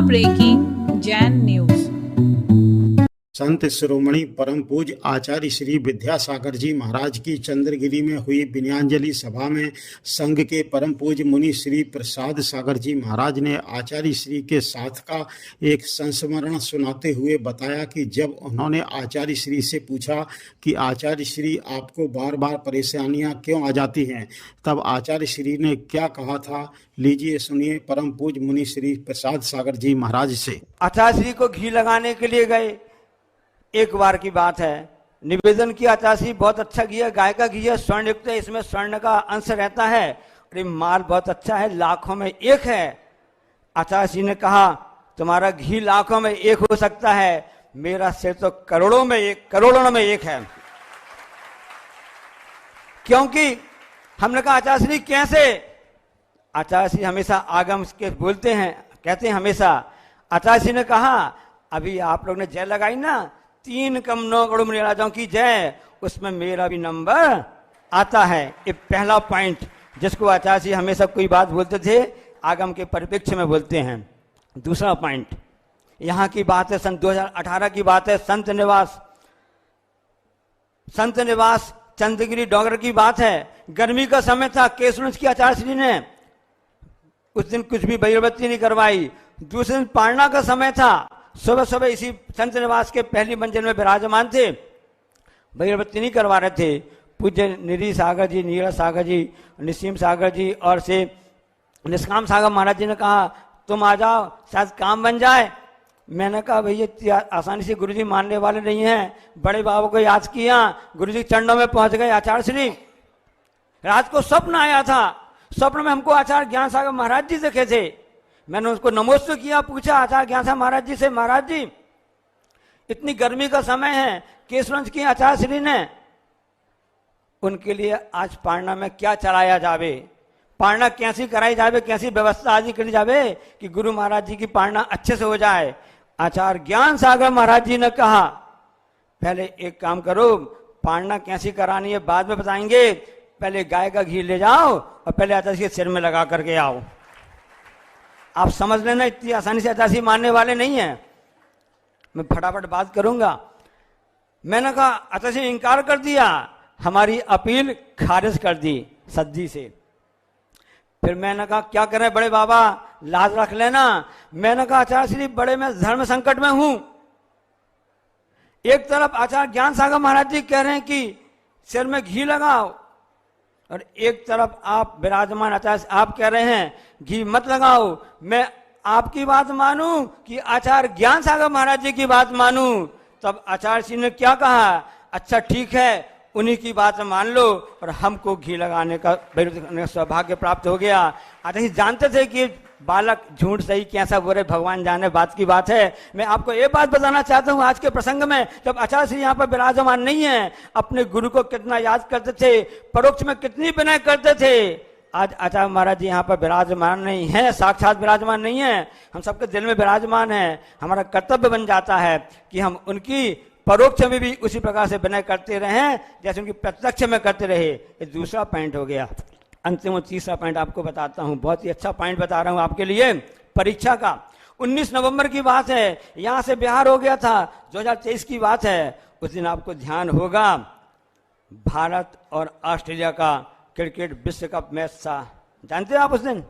Breaking Jain news. Sant Shiromani परम पूज्य आचार्य श्री विद्यासागर जी महाराज की चंद्रगिरी में हुई विनयाञ्जलि सभा में संघ के परम पूज्य मुनि श्री प्रसाद सागर जी महाराज ने आचार्य श्री के साथ का एक संस्मरण सुनाते हुए बताया कि जब उन्होंने आचार्य श्री से पूछा कि आचार्य श्री आपको बार बार परेशानियां क्यों आ जाती हैं, तब आचार्य श्री ने क्या कहा था, लीजिए सुनिए परम पूज्य मुनि श्री प्रसाद सागर जी महाराज से। आचार्य श्री को घी लगाने के लिए गए, एक बार की बात है, निवेदन किया आचार्य श्री बहुत अच्छा घी है, गाय का घी है, स्वर्ण युक्त है, इसमें स्वर्ण का अंश रहता है और ये माल बहुत अच्छा है, लाखों में एक है। आचार्य श्री ने कहा तुम्हारा घी लाखों में एक हो सकता है, मेरा सिर तो करोड़ों में एक है। क्योंकि हमने कहा आचार्य श्री कैसे? आचार्य श्री हमेशा आगम के बोलते हैं, कहते हैं हमेशा। आचार्य श्री ने कहा अभी आप लोग ने जय लगाई ना, 3 कम 9 करोड़ में राजाओं की जय, उसमें मेरा भी नंबर आता है। ये पहला पॉइंट जिसको आचार्य जी हमेशा कोई बात बोलते थे आगम के परिप्रेक्ष्य में बोलते हैं। दूसरा पॉइंट यहाँ की बात है, सन 2018 की बात है, संत निवास चंद्रगिरी डोंगर की बात है। गर्मी का समय था, केसुनस की आचार्य श्री ने उस दिन कुछ भी बहिर्बत्ती नहीं करवाई। दूसरे दिन पारना का समय था, सुबह सुबह इसी संत निवास के पहली मंजिल में विराजमान थे, बहिर्बत्ती नहीं करवा रहे थे। पूज्य निधि सागर जी, नीरज सागर जी, निसीम सागर जी और से निष्काम सागर महाराज जी ने कहा तुम आ जाओ, शायद काम बन जाए। मैंने कहा भैया आसानी से गुरुजी मानने वाले नहीं हैं। बड़े बाबा को याद किया, गुरुजी चरणों में पहुंच गए। आचार्य श्री रात को स्वप्न आया था, स्वप्न में हमको आचार्य ज्ञान सागर महाराज जी दिखे थे। मैंने उसको नमोस्तु किया, पूछा आचार्य ज्ञान सागर महाराज जी से, महाराज जी इतनी गर्मी का समय है, केसवंश की आचार्य श्री ने उनके लिए आज पारना में क्या चलाया जावे, पारना कैसी कराई जावे, कैसी व्यवस्था आदि करी जावे कि गुरु महाराज जी की पारना अच्छे से हो जाए। आचार्य ज्ञान सागर महाराज जी ने कहा पहले एक काम करो, पारना कैसी करानी है बाद में बताएंगे, पहले गाय का घी ले जाओ और पहले आचार्य के सिर में लगा करके आओ। आप समझ लेना इतनी आसानी से आचार्य मानने वाले नहीं हैं। मैं फटाफट बात करूंगा। मैंने कहा आचार्य इंकार कर दिया, हमारी अपील खारिज कर दी सद्दी से। फिर मैंने कहा क्या करें बड़े बाबा, लाज रख लेना। मैंने कहा आचार्य श्री बड़े मैं धर्म संकट में हूं। एक तरफ आचार्य ज्ञान सागर महाराज जी कह रहे हैं कि सिर में घी लगाओ, और एक तरफ आप विराजमान आचार्य आप कह रहे हैं घी मत लगाओ। मैं आपकी बात मानूं कि आचार्य ज्ञान सागर महाराज जी की बात मानूं? तब आचार्य श्री ने क्या कहा, अच्छा ठीक है उन्हीं की बात मान लो, और हमको घी लगाने का सौभाग्य प्राप्त हो गया। आचार्य जानते थे कि बालक झूठ सही कैसा बोले भगवान जाने, बात की बात है। मैं आपको एक बात बताना चाहता हूं आज के प्रसंग में, जब आचार्य श्री यहाँ पर विराजमान नहीं है, अपने गुरु को कितना याद करते थे, परोक्ष में कितनी विनय करते थे। आज आचार्य महाराज जी यहाँ पर विराजमान नहीं है, साक्षात विराजमान नहीं है, हम सबके दिल में विराजमान है। हमारा कर्तव्य बन जाता है कि हम उनकी परोक्ष में भी उसी प्रकार से विनय करते रहे जैसे उनकी प्रत्यक्ष में करते रहे। ये दूसरा पॉइंट हो गया। अंतिम और तीसरा पॉइंट आपको बताता हूं, बहुत ही अच्छा पॉइंट बता रहा हूं आपके लिए। परीक्षा का 19 नवंबर की बात है, यहां से बिहार हो गया था, 2023 की बात है। उस दिन आपको ध्यान होगा भारत और ऑस्ट्रेलिया का क्रिकेट विश्व कप मैच था, जानते हैं आप? उस दिन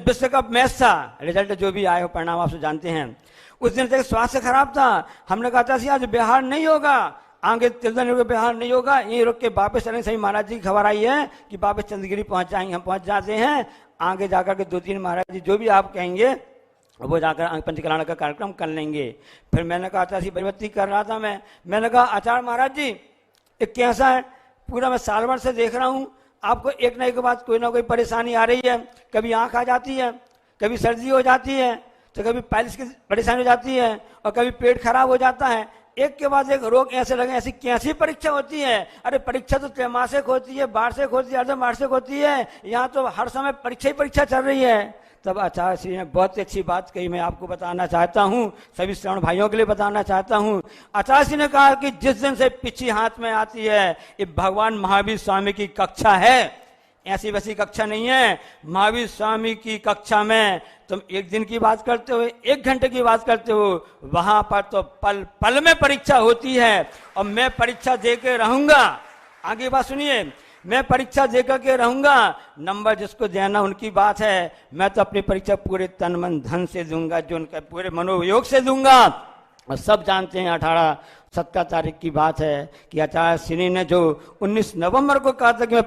विश्व कप मैच था, रिजल्ट जो भी आए हो परिणाम आप जानते हैं। उस दिन तक स्वास्थ्य खराब था, हमने कहा था आज बिहार नहीं होगा, आगे 3 दिन बिहार नहीं होगा, यहीं रुक के वापस चलेंगे। सही महाराज जी की खबर आई है कि वापस चंद्रगिरी पहुंच जाएंगे, हम पहुंच जाते हैं। आगे जाकर के 2-3 महाराज जी जो भी आप कहेंगे वो जाकर पंचकल्याण का कार्यक्रम कर लेंगे। फिर मैंने कहा आचार्य परिवर्ती कर रहा था मैंने कहा आचार्य महाराज जी ये कैसा है, पूरा मैं साल भर से देख रहा हूँ आपको एक ना एक बात कोई ना कोई परेशानी आ रही है, कभी आंख आ जाती है, कभी सर्दी हो जाती है, तो कभी पाइल्स की परेशानी हो जाती है, और कभी पेट खराब हो जाता है। एक के बाद एक रोग ऐसे लगे, ऐसी कैसी परीक्षा होती है? अरे परीक्षा तो त्रैमासिक होती है, वार्षिक होती है, अर्धवार्षिक होती है, यहाँ तो हर समय परीक्षा ही परीक्षा चल रही है। तब आचार्य श्री ने बहुत अच्छी बात कही, मैं आपको बताना चाहता हूँ, सभी श्रवण भाइयों के लिए बताना चाहता हूँ। आचार्य श्री ने कहा कि जिस दिन से पिछी हाथ में आती है, ये भगवान महावीर स्वामी की कक्षा है। ऐसी वैसी कक्षा नहीं है। महावीर स्वामी की कक्षा में तुम एक दिन की बात करते हो, 1 घंटे की बात करते हो, वहां पर तो पल पल में परीक्षा होती है। और मैं परीक्षा दे के रहूंगा, आगे बात सुनिए, मैं परीक्षा देकर के रहूंगा, नंबर जिसको देना उनकी बात है। मैं तो अपनी परीक्षा पूरे तन मन धन से दूंगा, जो उनका पूरे मनोयोग से दूंगा। और सब जानते हैं 18-17 तारीख की बात है कि आचार्य श्री ने जो 19 नवंबर को कहा था कि मैं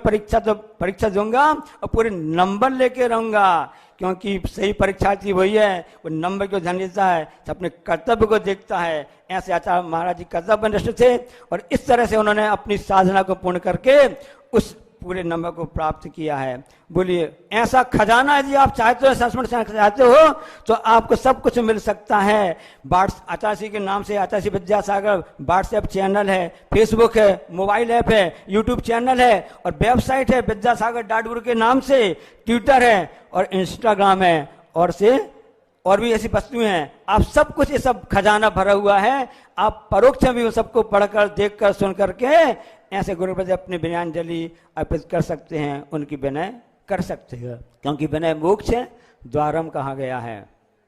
परीक्षा दूंगा और पूरे नंबर लेके रहूंगा, क्योंकि सही परीक्षार्थी वही है, वो नंबर को ध्यान देता है, तो अपने कर्तव्य को देखता है। ऐसे आचार्य महाराज जी कर्तव्यनिष्ठ थे और इस तरह से उन्होंने अपनी साधना को पूर्ण करके उस पूरे नंबर को प्राप्त किया है। बोलिए, ऐसा खजाना यदि आप चाहते हो, संस्मरण चाहते हो, तो आपको सब कुछ मिल सकता है। आचार्य श्री के नाम से आचार्य श्री विद्यासागर व्हाट्सएप चैनल है, फेसबुक है, मोबाइल ऐप है, यूट्यूब चैनल है और वेबसाइट है विद्यासागर.गुरु के नाम से, ट्विटर है और इंस्टाग्राम है और भी ऐसी वस्तुएं हैं। आप सब कुछ ये सब खजाना भरा हुआ है। आप परोक्ष में भी उन सबको पढ़कर, देखकर, सुन करके ऐसे गुरु प्रति अपनी विनयाञ्जलि अर्पित कर सकते हैं, उनकी विनय कर सकते हैं, क्योंकि विनय मोक्ष है, द्वारम कहा गया है।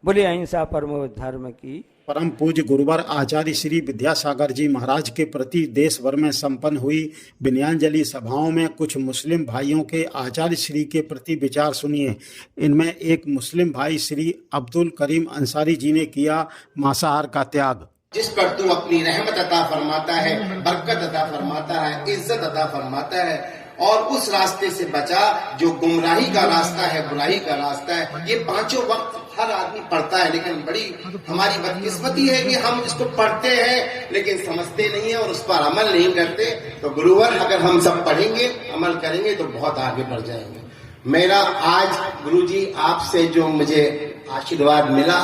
बोलिए, अहिंसा परमो धर्म की। परम पूज्य गुरुवर आचार्य श्री विद्यासागर जी महाराज के प्रति देश भर में संपन्न हुई विनयाञ्जलि सभाओं में कुछ मुस्लिम भाइयों के आचार्य श्री के प्रति विचार सुनिए। इनमें एक मुस्लिम भाई श्री अब्दुल करीम अंसारी जी ने किया मांसाहार का त्याग। जिस पर तू अपनी रहमत अता फरमाता है, बरकत अता फरमाता है, इज्जत अता फरमाता है, और उस रास्ते से बचा जो गुमराही का रास्ता है, बुराई का रास्ता है। ये 5 वक्त हर आदमी पढ़ता है, लेकिन बड़ी हमारी बदकिस्मती है कि हम इसको पढ़ते हैं लेकिन समझते नहीं है और उस पर अमल नहीं करते। तो गुरुवर, अगर हम सब पढ़ेंगे, अमल करेंगे तो बहुत आगे बढ़ जाएंगे। मेरा आज गुरुजी आपसे जो मुझे आशीर्वाद मिला,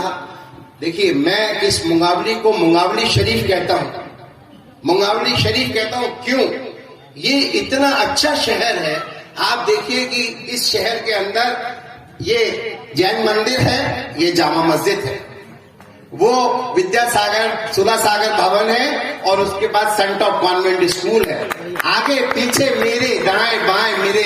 देखिए, मैं इस मुंगावली को मुंगावली शरीफ कहता हूँ। मुंगावली शरीफ कहता हूँ क्यों? ये इतना अच्छा शहर है। आप देखिए कि इस शहर के अंदर ये जैन मंदिर है, ये जामा मस्जिद है, वो विद्यासागर सुधा सागर भवन है और उसके बाद सेंट ऑफ कॉन्वेंट स्कूल है। आगे पीछे मेरे दाएं बाएं मेरे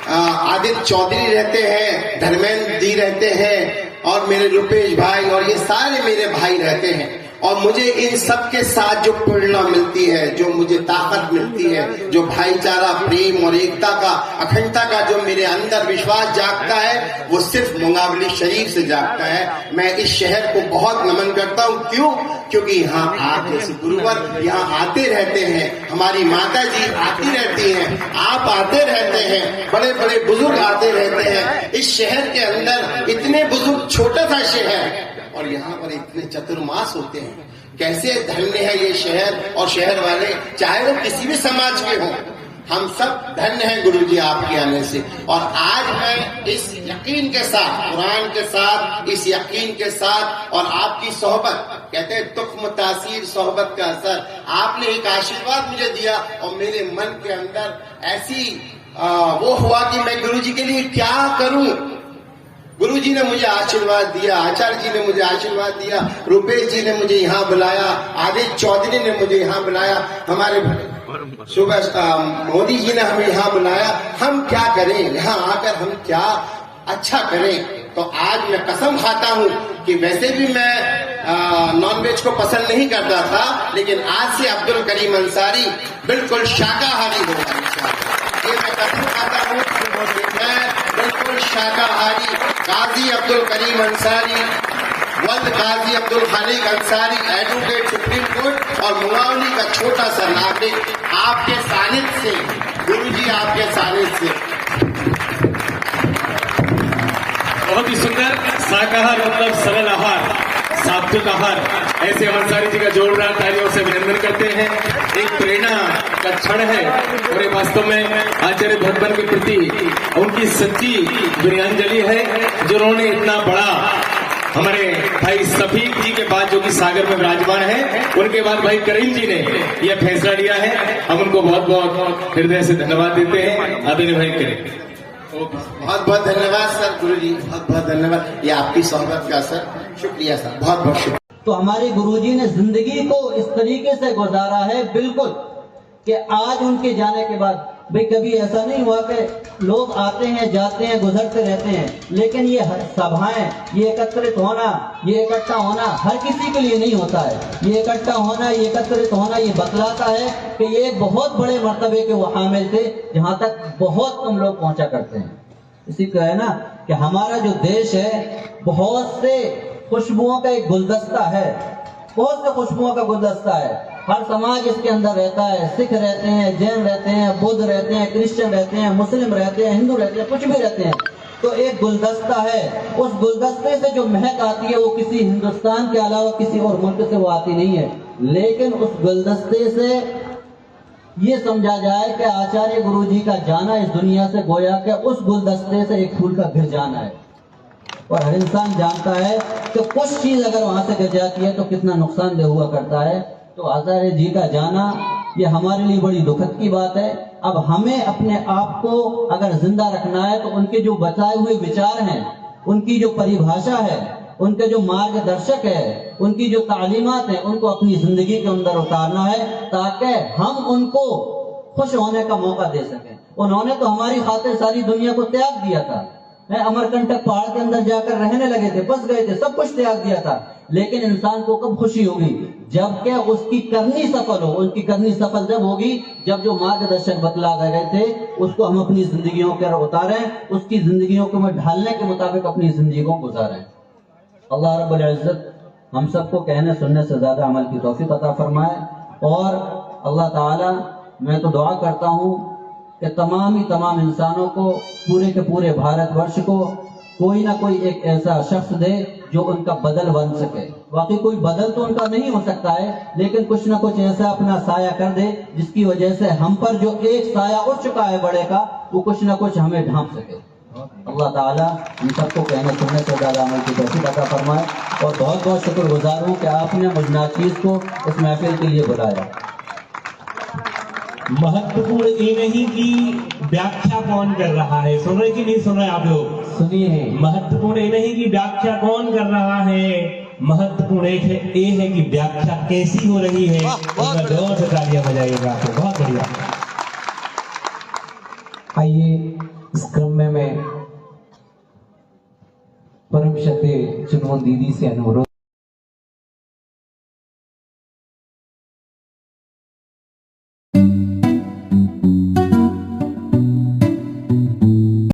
आदित्य चौधरी रहते हैं, धर्मेंद्र जी रहते हैं और मेरे रुपेश भाई और ये सारे मेरे भाई रहते हैं। और मुझे इन सब के साथ जो प्रेरणा मिलती है, जो मुझे ताकत मिलती है, जो भाईचारा, प्रेम और एकता का, अखंडता का जो मेरे अंदर विश्वास जागता है, वो सिर्फ मुंगावली शरीफ से जागता है। मैं इस शहर को बहुत नमन करता हूँ। क्यों? क्योंकि यहाँ आप जैसे गुरुवर यहाँ आते रहते हैं, हमारी माता जी आती रहती हैं, आप आते रहते हैं, बड़े बड़े बुजुर्ग आते रहते हैं। इस शहर के अंदर इतने बुजुर्ग, छोटा सा शहर, और यहाँ पर इतने चतुर्मास होते हैं। कैसे धन्य है ये शहर और शहर वाले, चाहे वो किसी भी समाज के हों। हम सब धन्य हैं गुरुजी आपके आने से। और आज मैं इस यकीन के साथ, कुरान के साथ, इस यकीन के साथ और आपकी सोहबत, कहते हैं तुख्म तासीर सोहबत का असर, आपने एक आशीर्वाद मुझे दिया और मेरे मन के अंदर ऐसी वो हुआ कि मैं गुरुजी के लिए क्या करूं। गुरुजी ने मुझे आशीर्वाद दिया, आचार्य जी ने मुझे आशीर्वाद दिया, रुपेश जी ने मुझे यहाँ बुलाया, आदित्य चौधरी ने मुझे यहाँ बुलाया, हमारे सुबह मोदी जी ने हमें यहाँ बुलाया। हम क्या करें यहाँ आकर, हम क्या अच्छा करें? तो आज मैं कसम खाता हूँ कि वैसे भी मैं नॉनवेज को पसंद नहीं करता था, लेकिन आज से अब्दुल करीम अंसारी बिल्कुल शाकाहारी होगा। ये मैं कसम खाता हूँ कि मैं बिल्कुल शाकाहारी, काजी अब्दुल करीम अंसारी, वल्द काजी अब्दुल खालिक अंसारी, एडवोकेट सुप्रीम कोर्ट और मुंगावली का छोटा सा नागरिक, आपके सानिध्य से, गुरुजी आपके सानिध्य से। बहुत ही सुंदर। शाकाहार मतलब सरल आहार, सात्विक आहार। ऐसे अंसारी जी का जोरदार तालियों से अभिनंदन करते हैं। एक प्रेरणा का क्षण है और ये वास्तव में आचार्य भगवान के प्रति उनकी सच्ची विनयाञ्जलि है, जो उन्होंने इतना बड़ा हमारे भाई सफीक जी के बाद, जो कि सागर में विराजमान है, उनके बाद भाई करीम जी ने यह फैसला लिया है। हम उनको बहुत बहुत हृदय से धन्यवाद देते हैं। अभिनय भाई करें। बहुत बहुत धन्यवाद सर, गुरुजी बहुत बहुत धन्यवाद। ये आपकी सोहबत का सर, शुक्रिया सर, बहुत बहुत शुक्रिया। तो हमारे गुरुजी ने जिंदगी को इस तरीके से गुजारा है बिल्कुल कि आज उनके जाने के बाद भाई कभी ऐसा नहीं हुआ कि लोग आते हैं जाते हैं गुजरते रहते हैं, लेकिन ये सभाएं, ये एकत्रित होना, ये इकट्ठा होना हर किसी के लिए नहीं होता है। ये इकट्ठा होना, ये एकत्रित होना, ये बतलाता है कि ये एक बहुत बड़े मर्तबे के वो हामिल थे, जहां तक बहुत कम लोग पहुंचा करते हैं। इसी का है ना कि हमारा जो देश है बहुत से खुशबुओं का एक गुलदस्ता है, बहुत से खुशबुओं का गुलदस्ता है। हर समाज इसके अंदर रहता है, सिख रहते हैं, जैन रहते हैं, बुद्ध रहते हैं, क्रिश्चियन रहते हैं, मुस्लिम रहते हैं, हिंदू रहते हैं, कुछ भी रहते हैं। तो एक गुलदस्ता है, उस गुलदस्ते से जो महक आती है वो किसी हिंदुस्तान के अलावा किसी और मुल्क से वो आती नहीं है। लेकिन उस गुलदस्ते से ये समझा जाए कि आचार्य गुरु जी का जाना इस दुनिया से गोया कि उस गुलदस्ते से एक फूल का गिर जाना है। और हर इंसान जानता है कि कुछ चीज अगर वहां से गिर जाती है तो कितना नुकसानदेह हुआ करता है। तो आचार्य जी का जाना ये हमारे लिए बड़ी दुखद की बात है। अब हमें अपने आप को अगर जिंदा रखना है तो उनके जो बताए हुए विचार हैं, उनकी जो परिभाषा है, उनके जो मार्गदर्शक है, उनकी जो तालीमात है, उनको अपनी जिंदगी के अंदर उतारना है ताकि हम उनको खुश होने का मौका दे सकें। उन्होंने तो हमारी खातिर सारी दुनिया को त्याग दिया था। अमरकंटक पहाड़ के अंदर जाकर रहने लगे थे, बस गए थे, सब कुछ त्याग दिया था। लेकिन इंसान को कब खुशी होगी? जबकि उसकी करनी सफल हो। उनकी करनी सफल जब होगी जब जो मार्गदर्शक बतला गए थे उसको हम अपनी जिंदगियों के उतारें, उसकी जिंदगियों को में ढालने के मुताबिक अपनी जिंदगी को गुजारें। अल्लाह रब्बुल इज्जत हम सबको कहने सुनने से ज्यादा अमल की तौफीक अता फरमाए। और अल्लाह ताला, मैं तो दुआ करता हूँ कि तमाम इंसानों को, पूरे के पूरे भारतवर्ष को कोई ना कोई एक ऐसा शख्स दे जो उनका बदल बन सके। वाकई कोई बदल तो उनका नहीं हो सकता है, लेकिन कुछ ना कुछ ऐसा अपना साया कर दे जिसकी वजह से हम पर जो एक साया उठ चुका है बड़े का, वो कुछ ना कुछ हमें ढांप सके। अल्लाह ताला हम सबको कहने सुनने से ज्यादा अमल की तौफीक अता फरमाए। और बहुत बहुत शुक्रगुजार हूँ कि आपने मुझ नाचीज को इस महफिल के लिए बुलाया। महत्वपूर्ण ये नहीं कि व्याख्या कौन कर रहा है, सुन रहे कि नहीं सुन रहे आप लोग? सुनिए, महत्वपूर्ण ये नहीं कि व्याख्या कौन कर रहा है, महत्वपूर्ण ये है कि व्याख्या कैसी हो रही है। जोर से तालियां बजाइएगा आपको, बहुत बढ़िया। आइए इस क्रम में मैं परम शते चुनमुन दीदी से अनुरोध